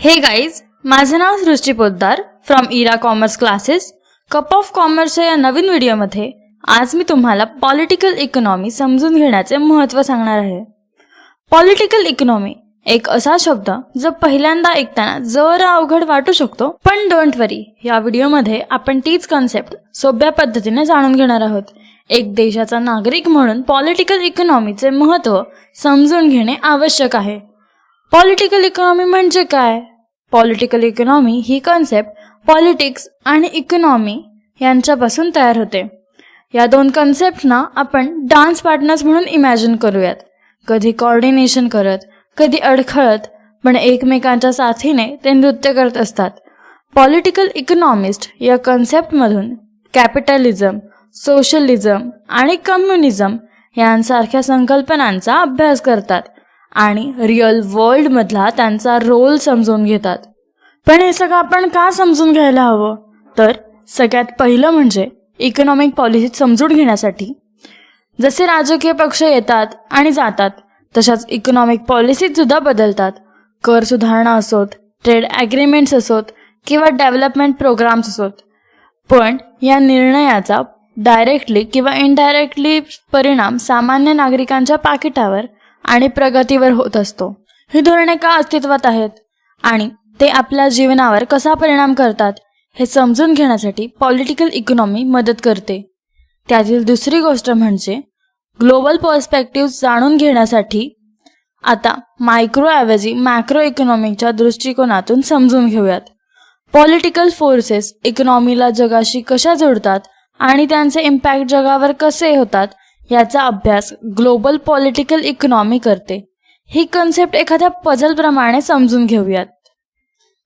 हे गाईज, माझं नाव Srushti Poddar from Ira commerce classes. Cup of कॉमर्सच्या या नवीन व्हिडिओमध्ये आज मी तुम्हाला पॉलिटिकल इकॉनॉमी समजून घेण्याचे महत्त्व सांगणार आहे. पॉलिटिकल इकॉनॉमी एक असा शब्द जो पहिल्यांदा ऐकताना जरा अवघड वाटू शकतो, पण डोंट वरी, या व्हिडिओमध्ये आपण तीच कन्सेप्ट सोप्या पद्धतीने जाणून घेणार आहोत. एक देशाचा नागरिक म्हणून पॉलिटिकल इकॉनॉमीचे महत्त्व समजून घेणे आवश्यक आहे. पॉलिटिकल इकॉनॉमी म्हणजे काय? पॉलिटिकल इकॉनॉमी ही कन्सेप्ट पॉलिटिक्स आणि इकॉनॉमी यांच्यापासून तयार होते. या दोन कन्सेप्टना आपण डान्स पार्टनर्स म्हणून इमॅजिन करूयात. कधी कोऑर्डिनेशन करत, कधी अडखळत, पण एकमेकांच्या साथीने ते नृत्य करत असतात. पॉलिटिकल इकॉनॉमिस्ट या कन्सेप्टमधून कॅपिटलिझम, सोशलिझम आणि कम्युनिझम यांसारख्या संकल्पनांचा अभ्यास करतात आणि रिअल वर्ल्डमधला त्यांचा रोल समजून घेतात. पण हे सगळं आपण का समजून घ्यायला हवं? तर सगळ्यात पहिलं म्हणजे इकॉनॉमिक पॉलिसी समजून घेण्यासाठी. जसे राजकीय पक्ष येतात आणि जातात, तशाच इकॉनॉमिक पॉलिसीज सुद्धा बदलतात. कर सुधारणा असोत, ट्रेड ॲग्रीमेंट्स असोत किंवा डेव्हलपमेंट प्रोग्राम्स असोत. पण या निर्णयाचा डायरेक्टली किंवा इनडायरेक्टली परिणाम सामान्य नागरिकांच्या पाकिटावर आणि प्रगतीवर होत असतो. ही धोरणे का अस्तित्वात आहेत आणि ते आपल्या जीवनावर कसा परिणाम करतात हे समजून घेण्यासाठी पॉलिटिकल इकॉनॉमी मदत करते. त्यातील दुसरी गोष्ट म्हणजे ग्लोबल पर्स्पेक्टिव्ह जाणून घेण्यासाठी. आता मायक्रोऐवजी मॅक्रो इकॉनॉमिकच्या दृष्टिकोनातून समजून घेऊयात. पॉलिटिकल फोर्सेस इकॉनॉमीला जगाशी कशा जोडतात आणि त्यांचे इम्पॅक्ट जगावर कसे होतात याचा अभ्यास ग्लोबल पॉलिटिकल इकॉनॉमी करते. ही कन्सेप्ट एखाद्या पझलप्रमाणे समजून घेऊयात.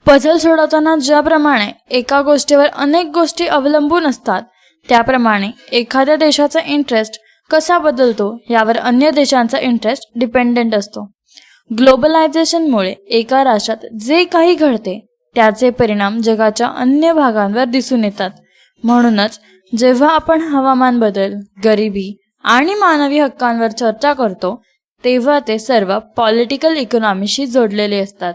पझल सोडवताना ज्याप्रमाणे एका गोष्टीवर अनेक गोष्टी अवलंबून असतात, त्याप्रमाणे एखाद्या देशाचा इंटरेस्ट कसा बदलतो यावर अन्य देशांचा इंटरेस्ट डिपेंडेंट असतो. ग्लोबलायझेशनमुळे एका राष्ट्रात जे काही घडते त्याचे परिणाम जगाच्या अन्य भागांवर दिसून येतात. म्हणूनच जेव्हा आपण हवामान बदल, गरिबी आणि मानवी हक्कांवर चर्चा करतो, तेव्हा ते सर्व पॉलिटिकल इकॉनॉमीशी जोडलेले असतात.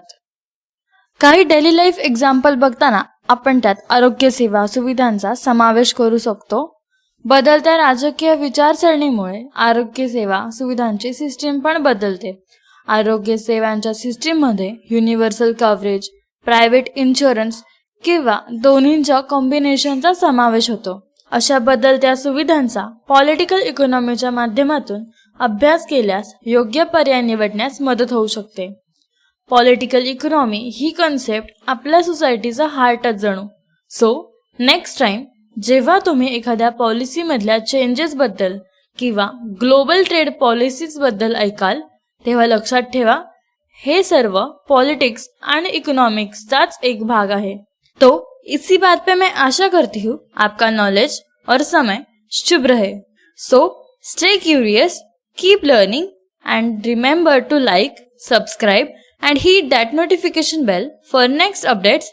काही डेली लाईफ एक्झाम्पल बघताना आपण त्यात आरोग्य सेवा सुविधांचा समावेश करू शकतो. बदलत्या राजकीय विचारसरणीमुळे आरोग्य सेवा सुविधांची सिस्टीम पण बदलते. आरोग्य सेवांच्या सिस्टीममध्ये युनिव्हर्सल कव्हरेज, प्रायव्हेट इन्शुरन्स किंवा दोन्हींच्या कॉम्बिनेशनचा समावेश होतो. अशा बदलत्या सुविधांचा पॉलिटिकल इकॉनॉमीच्या माध्यमातून अभ्यास केल्यास योग्य पर्याय निवडण्यास मदत होऊ शकते. पॉलिटिकल इकॉनॉमी ही कन्सेप्ट आपल्या सोसायटीचा हार्टच जणू. सो नेक्स्ट टाइम जेव्हा तुम्ही एखाद्या पॉलिसीमधल्या चेंजेसबद्दल किंवा ग्लोबल ट्रेड पॉलिसीजबद्दल ऐकाल, तेव्हा लक्षात ठेवा, हे सर्व पॉलिटिक्स आणि इकॉनॉमिक्सचाच एक भाग आहे. तो इसी बात पे मैं आशा करती हूँ आपका नॉलेज और समय शुभ रहे. So stay curious, keep learning and remember to like, subscribe and hit that notification bell for next updates